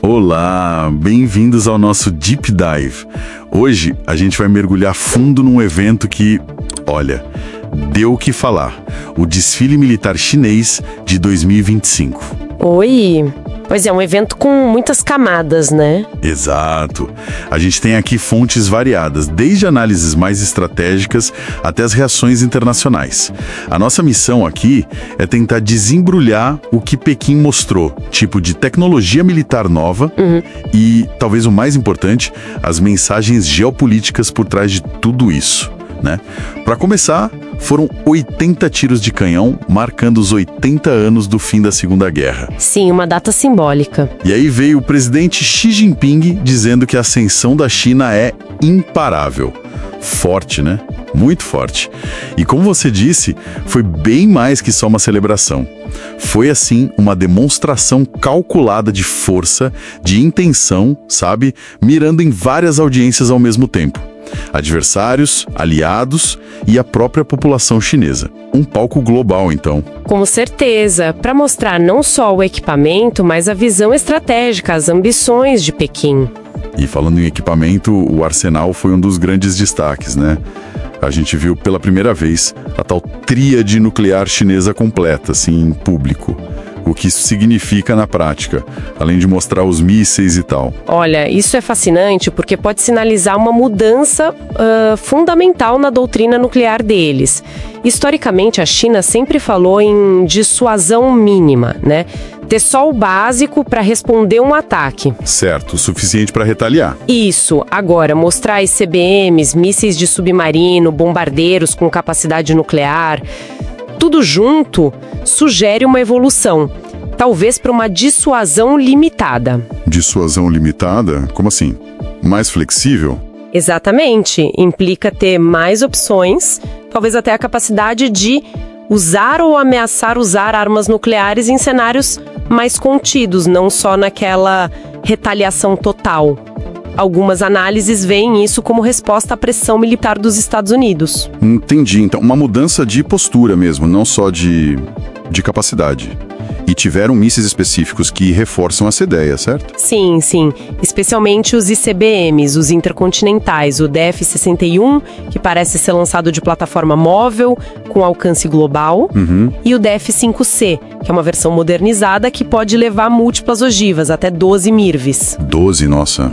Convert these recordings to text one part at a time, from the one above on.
Olá, bem-vindos ao nosso Deep Dive. Hoje a gente vai mergulhar fundo num evento que, olha, deu o que falar. O desfile militar chinês de 2025. Oi! Pois é, um evento com muitas camadas, né? Exato. A gente tem aqui fontes variadas, desde análises mais estratégicas até as reações internacionais. A nossa missão aqui é tentar desembrulhar o que Pequim mostrou, tipo de tecnologia militar nova e, talvez o mais importante, as mensagens geopolíticas por trás de tudo isso, né? Para começar, foram 80 tiros de canhão, marcando os 80 anos do fim da Segunda Guerra. Sim, uma data simbólica. E aí veio o presidente Xi Jinping dizendo que a ascensão da China é imparável. Forte, né? Muito forte. E como você disse, foi bem mais que só uma celebração. Foi, assim, uma demonstração calculada de força, de intenção, sabe? Mirando em várias audiências ao mesmo tempo. Adversários, aliados e a própria população chinesa. Um palco global, então. Com certeza, para mostrar não só o equipamento, mas a visão estratégica, as ambições de Pequim. E falando em equipamento, o arsenal foi um dos grandes destaques, né? A gente viu pela primeira vez a tal tríade nuclear chinesa completa, assim, em público. O que isso significa na prática, além de mostrar os mísseis e tal. Olha, isso é fascinante porque pode sinalizar uma mudança fundamental na doutrina nuclear deles. Historicamente, a China sempre falou em dissuasão mínima, né? Ter só o básico para responder um ataque. Certo, o suficiente para retaliar. Isso. Agora, mostrar ICBMs, mísseis de submarino, bombardeiros com capacidade nuclear, tudo junto sugere uma evolução, talvez para uma dissuasão limitada. Dissuasão limitada? Como assim? Mais flexível? Exatamente. Implica ter mais opções, talvez até a capacidade de usar ou ameaçar usar armas nucleares em cenários mais contidos, não só naquela retaliação total. Algumas análises veem isso como resposta à pressão militar dos Estados Unidos. Entendi. Então, uma mudança de postura mesmo, não só de capacidade. E tiveram mísseis específicos que reforçam essa ideia, certo? Sim, sim. Especialmente os ICBMs, os intercontinentais, o DF-61, que parece ser lançado de plataforma móvel, com alcance global, e o DF-5C, que é uma versão modernizada que pode levar múltiplas ogivas, até 12 MIRVs. 12, nossa.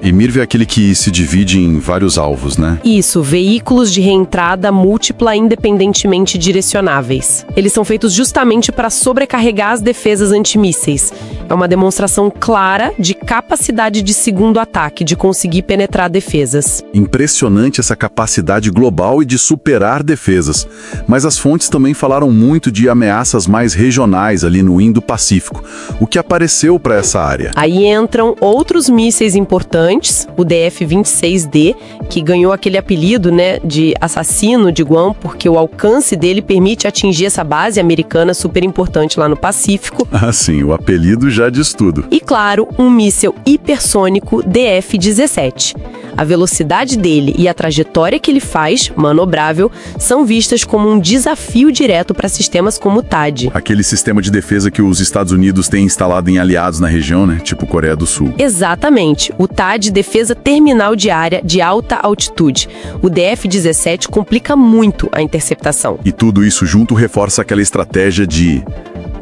E MIRV é aquele que se divide em vários alvos, né? Isso, veículos de reentrada múltipla independentemente direcionáveis. Eles são feitos justamente para sobrecarregar as defesas antimísseis. É uma demonstração clara de capacidade de segundo ataque, de conseguir penetrar defesas. Impressionante essa capacidade global e de superar defesas. Mas as fontes também falaram muito de ameaças mais regionais ali no Indo-Pacífico. O que apareceu para essa área? Aí entram outros mísseis importantes, o DF-26D, que ganhou aquele apelido, né, de assassino de Guam, porque o alcance dele permite atingir essa base americana super importante lá no Pacífico. Ah, sim, o apelido já diz tudo. E, claro, um míssil hipersônico DF-17. A velocidade dele e a trajetória que ele faz, manobrável, são vistas como um desafio direto para sistemas como o THAAD. Aquele sistema de defesa que os Estados Unidos têm instalado em aliados na região, né? Tipo Coreia do Sul. Exatamente. O THAAD, defesa terminal de área de alta altitude. O DF-17 complica muito a interceptação. E tudo isso junto reforça aquela estratégia de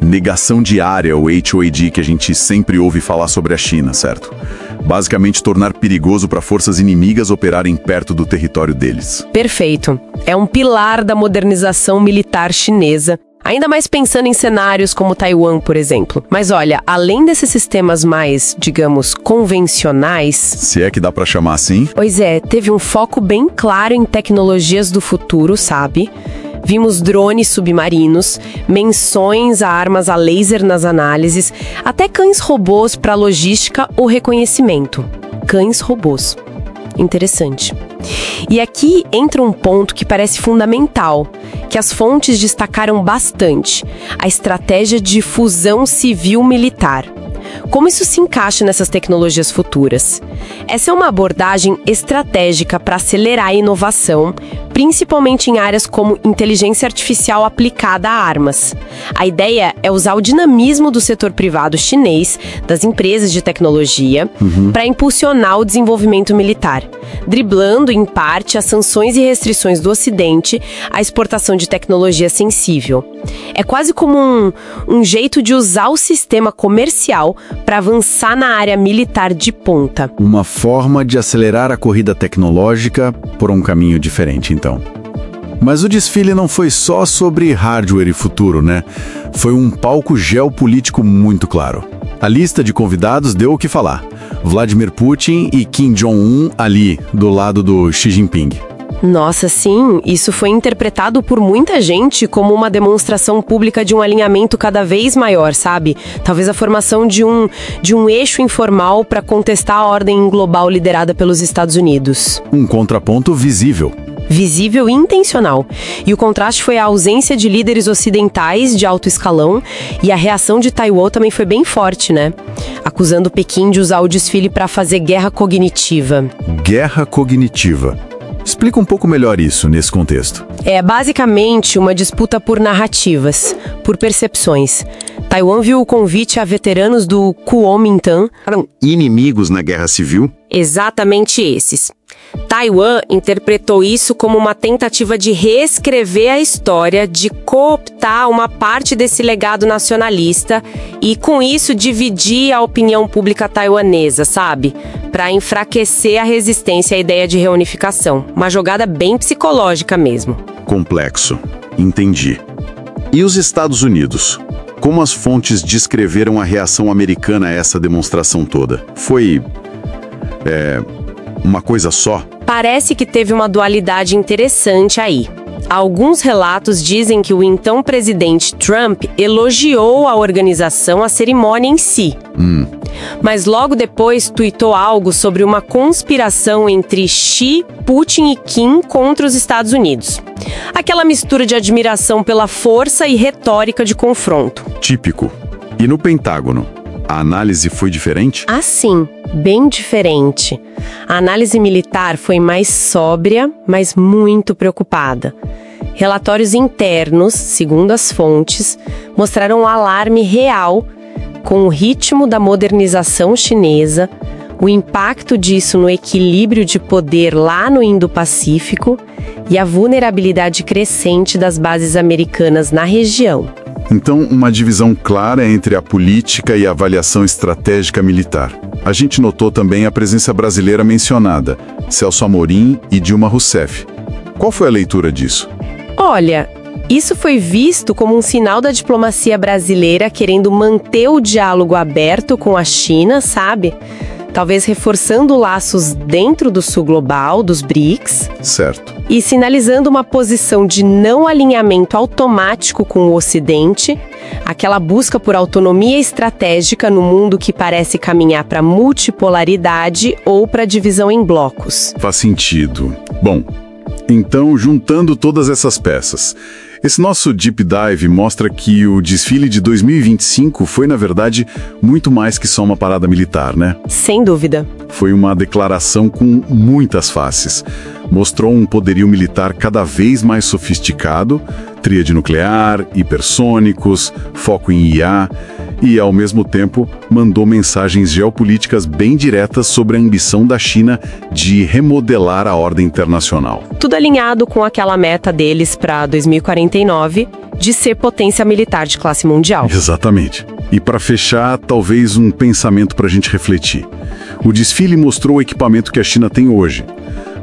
negação de área, o HOAD, que a gente sempre ouve falar sobre a China, certo? Basicamente tornar perigoso para forças inimigas operarem perto do território deles. Perfeito. É um pilar da modernização militar chinesa, ainda mais pensando em cenários como Taiwan, por exemplo. Mas olha, além desses sistemas mais, digamos, convencionais... Se é que dá para chamar assim? Pois é, teve um foco bem claro em tecnologias do futuro, sabe? Vimos drones submarinos, menções a armas a laser nas análises, até cães robôs para logística ou reconhecimento. Cães robôs. Interessante. E aqui entra um ponto que parece fundamental, que as fontes destacaram bastante: a estratégia de fusão civil-militar. Como isso se encaixa nessas tecnologias futuras? Essa é uma abordagem estratégica para acelerar a inovação, principalmente em áreas como inteligência artificial aplicada a armas. A ideia é usar o dinamismo do setor privado chinês, das empresas de tecnologia, para impulsionar o desenvolvimento militar, driblando, em parte, as sanções e restrições do Ocidente à exportação de tecnologia sensível. É quase como um jeito de usar o sistema comercial para avançar na área militar de ponta. Uma forma de acelerar a corrida tecnológica por um caminho diferente, então. Mas o desfile não foi só sobre hardware e futuro, né? Foi um palco geopolítico muito claro. A lista de convidados deu o que falar. Vladimir Putin e Kim Jong-un ali, do lado do Xi Jinping. Nossa, sim, isso foi interpretado por muita gente como uma demonstração pública de um alinhamento cada vez maior, sabe? Talvez a formação de um eixo informal para contestar a ordem global liderada pelos Estados Unidos. Um contraponto visível. Visível e intencional. E o contraste foi a ausência de líderes ocidentais de alto escalão, e a reação de Taiwan também foi bem forte, né? Acusando Pequim de usar o desfile para fazer guerra cognitiva. Guerra cognitiva. Explica um pouco melhor isso nesse contexto. É basicamente uma disputa por narrativas, por percepções. Taiwan viu o convite a veteranos do Kuomintang. Eram inimigos na Guerra Civil? Exatamente esses. Taiwan interpretou isso como uma tentativa de reescrever a história, de cooptar uma parte desse legado nacionalista e, com isso, dividir a opinião pública taiwanesa, sabe? Para enfraquecer a resistência à ideia de reunificação. Uma jogada bem psicológica mesmo. Complexo. Entendi. E os Estados Unidos? Como as fontes descreveram a reação americana a essa demonstração toda? Foi... uma coisa só? Parece que teve uma dualidade interessante aí. Alguns relatos dizem que o então presidente Trump elogiou a organização, a cerimônia em si. Mas logo depois tuitou algo sobre uma conspiração entre Xi, Putin e Kim contra os Estados Unidos. Aquela mistura de admiração pela força e retórica de confronto. Típico. E no Pentágono? A análise foi diferente? Ah, sim, bem diferente. A análise militar foi mais sóbria, mas muito preocupada. Relatórios internos, segundo as fontes, mostraram um alarme real com o ritmo da modernização chinesa, o impacto disso no equilíbrio de poder lá no Indo-Pacífico e a vulnerabilidade crescente das bases americanas na região. Então, uma divisão clara entre a política e a avaliação estratégica militar. A gente notou também a presença brasileira mencionada, Celso Amorim e Dilma Rousseff. Qual foi a leitura disso? Olha, isso foi visto como um sinal da diplomacia brasileira querendo manter o diálogo aberto com a China, sabe? Talvez reforçando laços dentro do Sul Global, dos BRICS. Certo. E sinalizando uma posição de não alinhamento automático com o Ocidente, aquela busca por autonomia estratégica no mundo que parece caminhar para multipolaridade ou para divisão em blocos. Faz sentido. Bom, então, juntando todas essas peças, esse nosso Deep Dive mostra que o desfile de 2025 foi, na verdade, muito mais que só uma parada militar, né? Sem dúvida. Foi uma declaração com muitas faces. Mostrou um poderio militar cada vez mais sofisticado, tríade nuclear, hipersônicos, foco em IA, e, ao mesmo tempo, mandou mensagens geopolíticas bem diretas sobre a ambição da China de remodelar a ordem internacional. Tudo alinhado com aquela meta deles para 2049, de ser potência militar de classe mundial. Exatamente. E para fechar, talvez um pensamento para a gente refletir. O desfile mostrou o equipamento que a China tem hoje.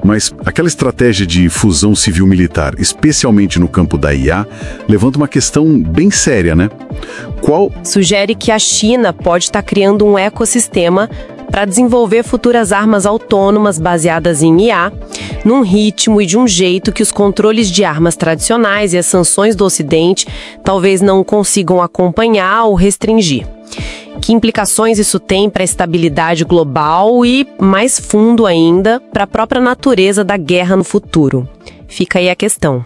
Mas aquela estratégia de fusão civil-militar, especialmente no campo da IA, levanta uma questão bem séria, né? Sugere que a China pode estar criando um ecossistema para desenvolver futuras armas autônomas baseadas em IA, num ritmo e de um jeito que os controles de armas tradicionais e as sanções do Ocidente talvez não consigam acompanhar ou restringir. Que implicações isso tem para a estabilidade global e, mais fundo ainda, para a própria natureza da guerra no futuro? Fica aí a questão.